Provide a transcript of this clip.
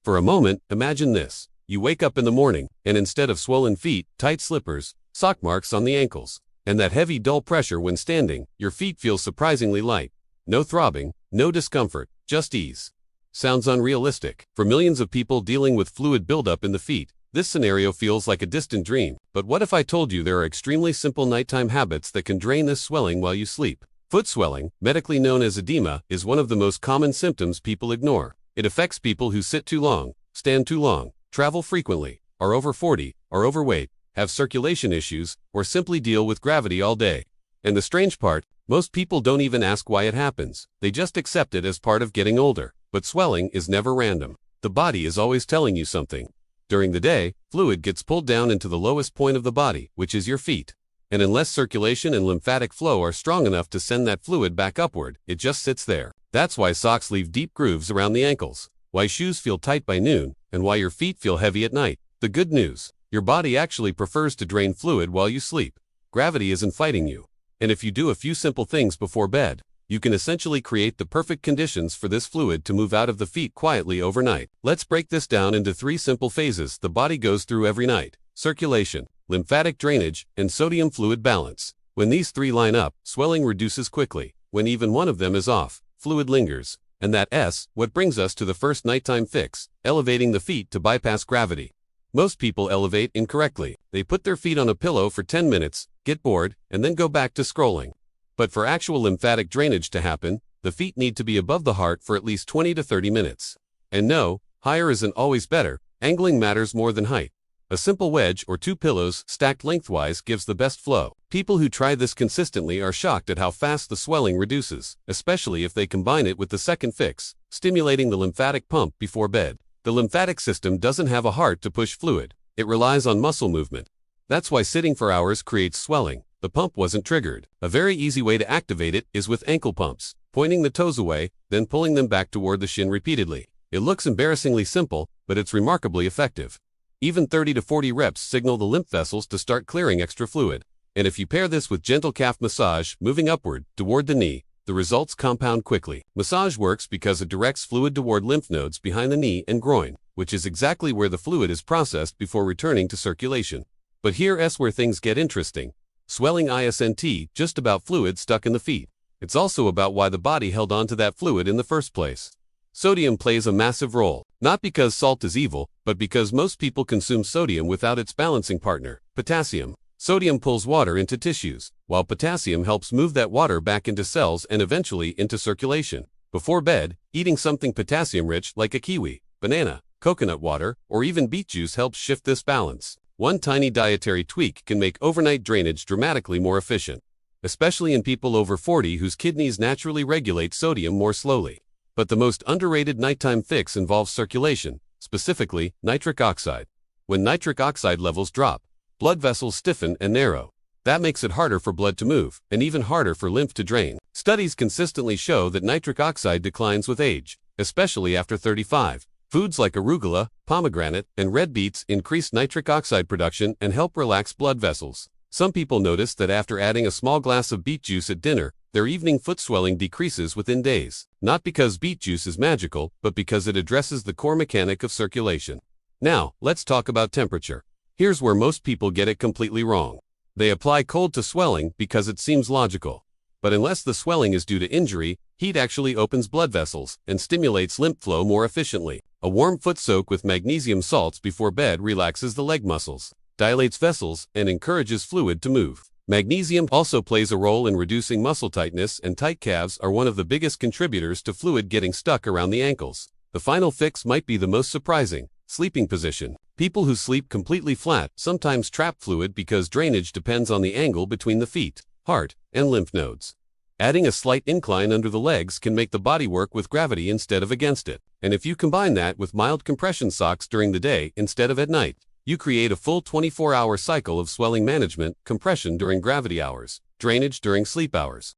For a moment, imagine this. You wake up in the morning, and instead of swollen feet, tight slippers, sock marks on the ankles, and that heavy dull pressure when standing, your feet feel surprisingly light. No throbbing, no discomfort, just ease. Sounds unrealistic. For millions of people dealing with fluid buildup in the feet, this scenario feels like a distant dream. But what if I told you there are extremely simple nighttime habits that can drain this swelling while you sleep? Foot swelling, medically known as edema, is one of the most common symptoms people ignore. It affects people who sit too long, stand too long, travel frequently, are over 40, are overweight, have circulation issues, or simply deal with gravity all day. And the strange part, most people don't even ask why it happens. They just accept it as part of getting older. But swelling is never random. The body is always telling you something. During the day, fluid gets pulled down into the lowest point of the body, which is your feet. And unless circulation and lymphatic flow are strong enough to send that fluid back upward, it just sits there. That's why socks leave deep grooves around the ankles, why shoes feel tight by noon, and why your feet feel heavy at night. The good news: your body actually prefers to drain fluid while you sleep. Gravity isn't fighting you. And if you do a few simple things before bed, you can essentially create the perfect conditions for this fluid to move out of the feet quietly overnight. Let's break this down into 3 simple phases the body goes through every night: circulation, lymphatic drainage, and sodium fluid balance. When these 3 line up, swelling reduces quickly. When even one of them is off, fluid lingers. And that's what brings us to the first nighttime fix: elevating the feet to bypass gravity. Most people elevate incorrectly. They put their feet on a pillow for 10 minutes, get bored, and then go back to scrolling. But for actual lymphatic drainage to happen, the feet need to be above the heart for at least 20 to 30 minutes. And no, higher isn't always better. Angling matters more than height. A simple wedge or 2 pillows stacked lengthwise gives the best flow. People who try this consistently are shocked at how fast the swelling reduces, especially if they combine it with the second fix, stimulating the lymphatic pump before bed. The lymphatic system doesn't have a heart to push fluid. It relies on muscle movement. That's why sitting for hours creates swelling. The pump wasn't triggered. A very easy way to activate it is with ankle pumps, pointing the toes away, then pulling them back toward the shin repeatedly. It looks embarrassingly simple, but it's remarkably effective. Even 30 to 40 reps signal the lymph vessels to start clearing extra fluid. And if you pair this with gentle calf massage, moving upward, toward the knee, the results compound quickly. Massage works because it directs fluid toward lymph nodes behind the knee and groin, which is exactly where the fluid is processed before returning to circulation. But here's where things get interesting. Swelling isn't just about fluid stuck in the feet. It's also about why the body held on to that fluid in the first place. Sodium plays a massive role, not because salt is evil, but because most people consume sodium without its balancing partner, potassium. Sodium pulls water into tissues, while potassium helps move that water back into cells and eventually into circulation. Before bed, eating something potassium-rich like a kiwi, banana, coconut water, or even beet juice helps shift this balance. One tiny dietary tweak can make overnight drainage dramatically more efficient, especially in people over 40 whose kidneys naturally regulate sodium more slowly. But the most underrated nighttime fix involves circulation, specifically nitric oxide. When nitric oxide levels drop, blood vessels stiffen and narrow. That makes it harder for blood to move, and even harder for lymph to drain. Studies consistently show that nitric oxide declines with age, especially after 35. Foods like arugula, pomegranate, and red beets increase nitric oxide production and help relax blood vessels. Some people notice that after adding a small glass of beet juice at dinner, their evening foot swelling decreases within days. Not because beet juice is magical, but because it addresses the core mechanic of circulation. Now, let's talk about temperature. Here's where most people get it completely wrong. They apply cold to swelling because it seems logical. But unless the swelling is due to injury, heat actually opens blood vessels and stimulates lymph flow more efficiently. A warm foot soak with magnesium salts before bed relaxes the leg muscles, dilates vessels, and encourages fluid to move. Magnesium also plays a role in reducing muscle tightness, and tight calves are one of the biggest contributors to fluid getting stuck around the ankles. The final fix might be the most surprising: sleeping position. People who sleep completely flat sometimes trap fluid because drainage depends on the angle between the feet, heart, and lymph nodes. Adding a slight incline under the legs can make the body work with gravity instead of against it. And if you combine that with mild compression socks during the day instead of at night, you create a full 24-hour cycle of swelling management: compression during gravity hours, drainage during sleep hours.